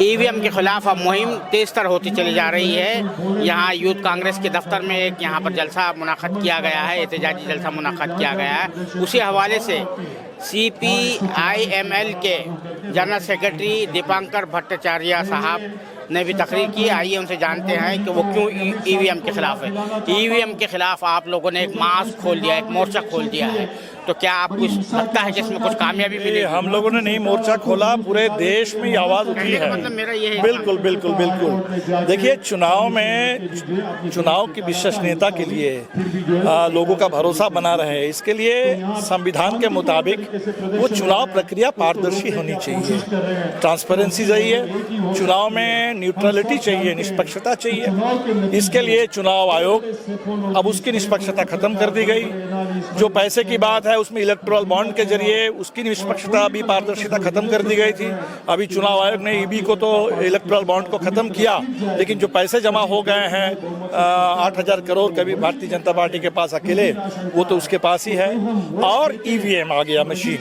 EVM के खिलाफ अब मुहिम तेज तर होती चली जा रही है। यहाँ यूथ कांग्रेस के दफ्तर में एक यहाँ पर जलसा मुनाक़द किया गया है, एहतजाजी जलसा मुनाक़द किया गया है। उसी हवाले से CPIML के जनरल सेक्रेटरी दीपांकर भट्टाचार्य साहब ने भी तकरीर की। आइए उनसे जानते हैं कि वो क्यों ईवीएम के खिलाफ है। ईवीएम के खिलाफ आप लोगों ने एक मार्च खोल दिया, एक मोर्चा खोल दिया है, तो क्या आपको लगता है कि इसमें कुछ कामयाबी मिली? हम लोगों ने नहीं मोर्चा खोला, पूरे देश में आवाज उठी है। मतलब मेरा ये है। बिल्कुल बिल्कुल बिल्कुल। देखिए, चुनाव की विश्वसनीयता के लिए लोगों का भरोसा बना रहे, इसके लिए संविधान के मुताबिक वो चुनाव प्रक्रिया पारदर्शी होनी चाहिए, ट्रांसपेरेंसी चाहिए, चुनाव में न्यूट्रलिटी चाहिए, निष्पक्षता चाहिए। इसके लिए चुनाव आयोग, अब उसकी निष्पक्षता खत्म कर दी गई। जो पैसे की बात है उसमें इलेक्टोरल बॉन्ड के जरिए उसकी निष्पक्षता भी पारदर्शिता खत्म कर दी गई थी। अभी चुनाव आयोग ने ईबी को तो इलेक्टोरल बॉन्ड को खत्म किया, लेकिन जो पैसे जमा हो गए हैं 8,000 करोड़ कभी भारतीय जनता पार्टी के पास अकेले, वो तो उसके पास ही है। और ईवीएम आ गया मशीन,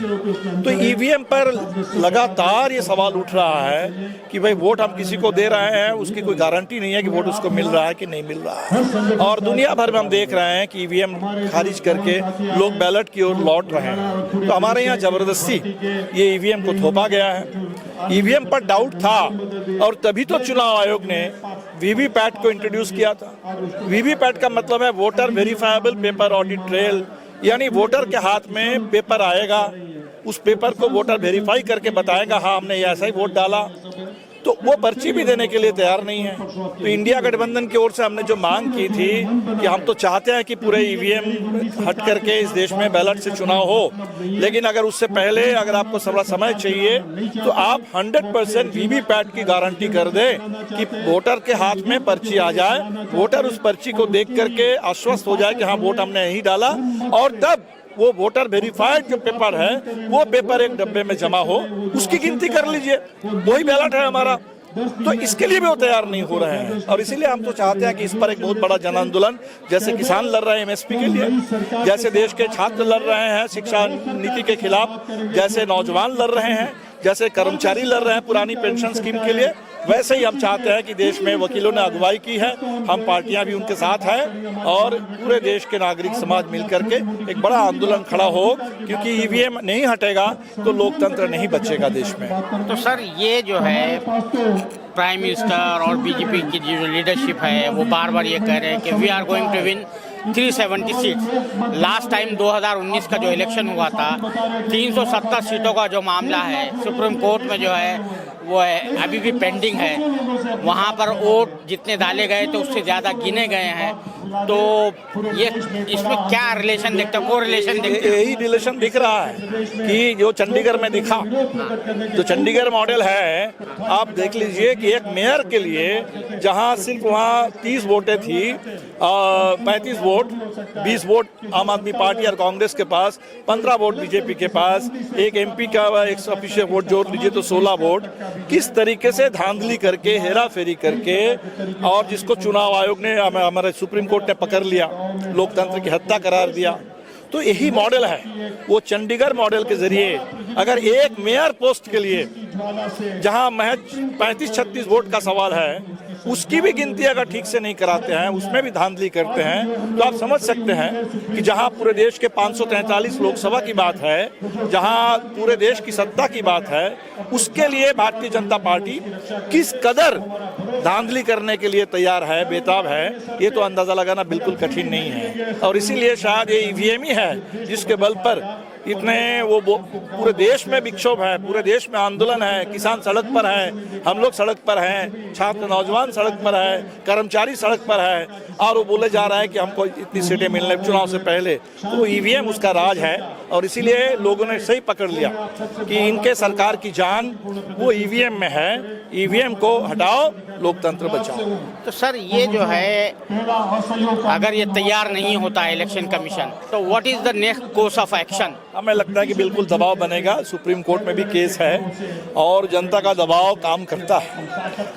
तो ईवीएम पर लगातार ये सवाल उठ रहा है कि भाई वोट हम किसी को दे रहे हैं, उसकी कोई गारंटी नहीं है कि वोट उसको मिल रहा है कि नहीं मिल रहा है। और दुनिया भर में हम देख रहे हैं कि ईवीएम खारिज करके लोग बैलेट की ओर लौट रहे हैं। तो हमारे यहाँ जबरदस्ती ये ईवीएम को थोपा गया है। ईवीएम पर डाउट था और तभी तो चुनाव आयोग ने वीवीपैट को इंट्रोड्यूस किया था। वीवीपैट का मतलब है voter verifiable paper audit trail, यानी वोटर के हाथ में पेपर आएगा, उस पेपर को वोटर वेरीफाई करके बताएगा हाँ हमने ऐसा ही वोट डाला। तो वो पर्ची भी देने के लिए तैयार नहीं है। तो इंडिया गठबंधन की ओर से हमने जो मांग की थी कि हम तो चाहते हैं कि पूरे ईवीएम हट करके इस देश में बैलेट से चुनाव हो, लेकिन अगर उससे पहले अगर आपको थोड़ा समय चाहिए तो आप 100% वीवीपैट की गारंटी कर दें कि वोटर के हाथ में पर्ची आ जाए, वोटर उस पर्ची को देख करके आश्वस्त हो जाए कि हाँ वोट हमने यही डाला, और तब वो वोटर वेरीफाइड जो पेपर है वो पेपर एक डब्बे में जमा हो, उसकी गिनती कर लीजिए, वही बैलेट है हमारा। तो इसके लिए भी वो तैयार नहीं हो रहे हैं। और इसीलिए हम तो चाहते हैं कि इस पर एक बहुत बड़ा जन आंदोलन, जैसे किसान लड़ रहे हैं एमएसपी के लिए, जैसे देश के छात्र लड़ रहे हैं शिक्षा नीति के खिलाफ, जैसे नौजवान लड़ रहे हैं, जैसे कर्मचारी लड़ रहे हैं पुरानी पेंशन स्कीम के लिए, वैसे ही हम चाहते हैं कि देश में वकीलों ने अगुवाई की है, हम पार्टियां भी उनके साथ हैं, और पूरे देश के नागरिक समाज मिलकर के एक बड़ा आंदोलन खड़ा हो, क्योंकि ईवीएम नहीं हटेगा तो लोकतंत्र नहीं बचेगा देश में। तो सर, ये जो है प्राइम मिनिस्टर और बीजेपी की जो लीडरशिप है वो बार बार ये कह रहे हैं कि we are going to win 370 seat. Last time 2019 का जो इलेक्शन हुआ था, 370 सीटों का जो मामला है सुप्रीम कोर्ट में जो है वो है अभी भी पेंडिंग है। वहाँ पर वोट जितने डाले गए तो उससे ज़्यादा गिने गए हैं। तो ये इसमें क्या रिलेशन देखते हो? रिलेशन देखते हो? यही रिलेशन दिख रहा है कि जो चंडीगढ़ में दिखा, जो चंडीगढ़ मॉडल है, आप देख लीजिए कि एक मेयर के लिए जहाँ सिर्फ वहाँ 30 वोटें थी, 35 वोट, 20 वोट आम आदमी पार्टी और कांग्रेस के पास, 15 वोट बीजेपी के पास, एक एमपी का एक ऑफिशियल वोट जोड़ लीजिए तो 16 वोट। किस तरीके से धांधली करके, हेरा फेरी करके, और जिसको चुनाव आयोग ने, हमारे सुप्रीम कोर्ट ने पकड़ लिया, लोकतंत्र की हत्या करार दिया। तो यही मॉडल है। वो चंडीगढ़ मॉडल के जरिए अगर एक मेयर पोस्ट के लिए जहां महज 35-36 वोट का सवाल है, उसकी भी गिनती अगर ठीक से नहीं कराते हैं, उसमें भी धांधली करते हैं, तो आप समझ सकते हैं कि जहां पूरे देश के 543 लोकसभा की बात है, जहां पूरे देश की सत्ता की बात है, उसके लिए भारतीय जनता पार्टी किस कदर धांधली करने के लिए तैयार है, बेताब है, ये तो अंदाजा लगाना बिल्कुल कठिन नहीं है। और इसीलिए शायद ये ईवीएम ही है जिसके बल पर इतने वो पूरे देश में विक्षोभ है, पूरे देश में आंदोलन है, किसान सड़क पर है, हम लोग सड़क पर हैं, छात्र नौजवान सड़क पर है, कर्मचारी सड़क पर है, और वो बोले जा रहा है कि हमको इतनी सीटें मिलने चुनाव से पहले। तो ईवीएम उसका राज है, और इसीलिए लोगों ने सही पकड़ लिया कि इनके सरकार की जान वो ईवीएम में है। ईवीएम को हटाओ, लोकतंत्र बचाओ। तो सर, ये जो है अगर ये तैयार नहीं होता है इलेक्शन कमीशन, तो what is the next course of action? हमें लगता है कि बिल्कुल दबाव बनेगा। सुप्रीम कोर्ट में भी केस है और जनता का दबाव काम करता है।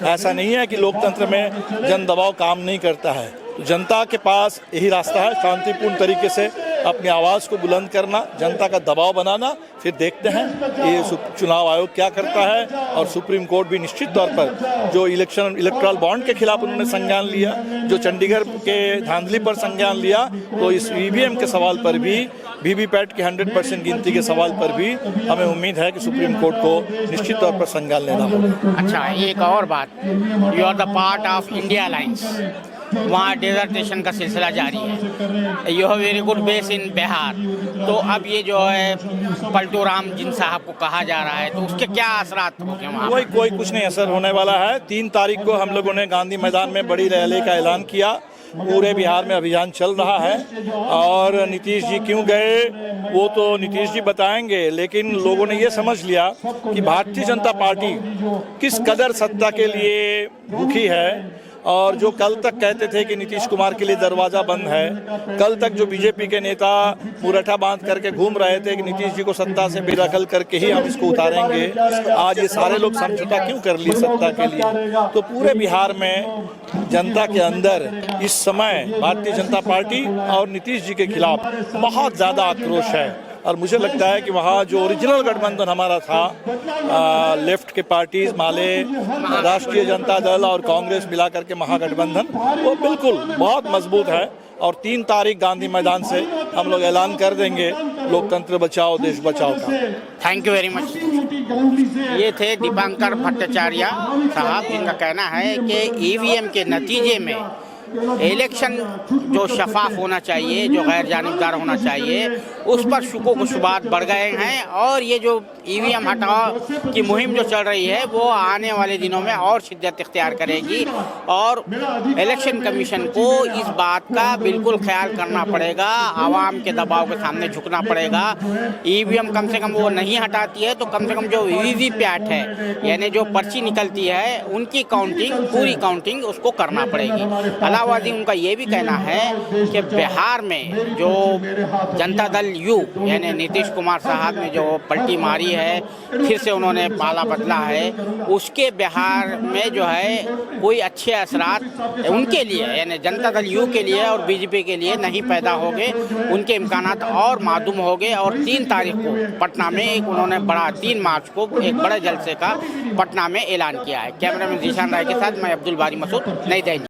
ऐसा नहीं है कि लोकतंत्र में जन दबाव काम नहीं करता है। तो जनता के पास यही रास्ता है, शांतिपूर्ण तरीके से अपनी आवाज़ को बुलंद करना, जनता का दबाव बनाना, फिर देखते हैं ये चुनाव आयोग क्या करता है। और सुप्रीम कोर्ट भी निश्चित तौर पर जो इलेक्ट्रल बॉन्ड के खिलाफ उन्होंने संज्ञान लिया, जो चंडीगढ़ के धांधली पर संज्ञान लिया, तो इस ईवीएम के सवाल पर भी, वीवीपैट की 100% गिनती के सवाल पर भी हमें उम्मीद है कि सुप्रीम कोर्ट को निश्चित तौर पर संज्ञान लेना होगा। अच्छा, एक और बात, you are the part of India alliance, वहाँ डेजर्टेशन का सिलसिला जारी है, you have very good base in Bihar, तो अब ये जो है पलटू राम जिन साहब को कहा जा रहा है, तो उसके क्या असरात होंगे वहाँ? कोई कुछ नहीं असर होने वाला है। 3 तारीख को हम लोगों ने गांधी मैदान में बड़ी रैली का ऐलान किया, पूरे बिहार में अभियान चल रहा है। और नीतीश जी क्यों गए वो तो नीतीश जी बताएंगे, लेकिन लोगों ने ये समझ लिया कि भारतीय जनता पार्टी किस कदर सत्ता के लिए भूखी है। और जो कल तक कहते थे कि नीतीश कुमार के लिए दरवाज़ा बंद है, कल तक जो बीजेपी के नेता मुरठा बांध करके घूम रहे थे कि नीतीश जी को सत्ता से बेदखल करके ही हम इसको उतारेंगे, आज ये सारे लोग समझौता क्यों कर लिए सत्ता के लिए? तो पूरे बिहार में जनता के अंदर इस समय भारतीय जनता पार्टी और नीतीश जी के खिलाफ बहुत ज़्यादा आक्रोश है। और मुझे लगता है कि वहाँ जो ओरिजिनल गठबंधन हमारा था, लेफ्ट के पार्टीज, माले, राष्ट्रीय जनता दल और कांग्रेस मिला करके महागठबंधन, वो बिल्कुल बहुत मजबूत है। और 3 तारीख गांधी मैदान से हम लोग ऐलान कर देंगे लोकतंत्र बचाओ देश बचाओ का। Thank you very much. ये थे दीपांकर भट्टाचार्य साहब, जिनका कहना है कि ईवीएम के नतीजे में इलेक्शन जो शफाफ होना चाहिए, जो गैर जानिबदार होना चाहिए, उस पर शुकों को शुबात बढ़ गए हैं। और ये जो ईवीएम हटाओ की मुहिम जो चल रही है वो आने वाले दिनों में और शिद्दत इख्तियार करेगी। और इलेक्शन कमीशन को इस बात का बिल्कुल ख्याल करना पड़ेगा, आवाम के दबाव के सामने झुकना पड़ेगा। ईवीएम कम से कम वो नहीं हटाती है तो कम से कम जो वीवीपैट है, यानी जो पर्ची निकलती है, उनकी काउंटिंग, पूरी काउंटिंग उसको करना पड़ेगी। अलावादी उनका ये भी कहना है कि बिहार में जो जनता दल यू यानी नीतीश कुमार साहब ने जो पलटी मारी है, फिर से उन्होंने पाला बदला है, उसके बिहार में जो है कोई अच्छे असरात उनके लिए यानी जनता दल यू के लिए और बीजेपी के लिए नहीं पैदा होंगे, उनके इम्कानात और मादूम होंगे। और 3 तारीख को पटना में एक उन्होंने बड़ा 3 मार्च को एक बड़े जलसे का पटना में ऐलान किया है। कैमरामैन जीशान राय के साथ मैं अब्दुल बारी मसूद, नई दिल्ली।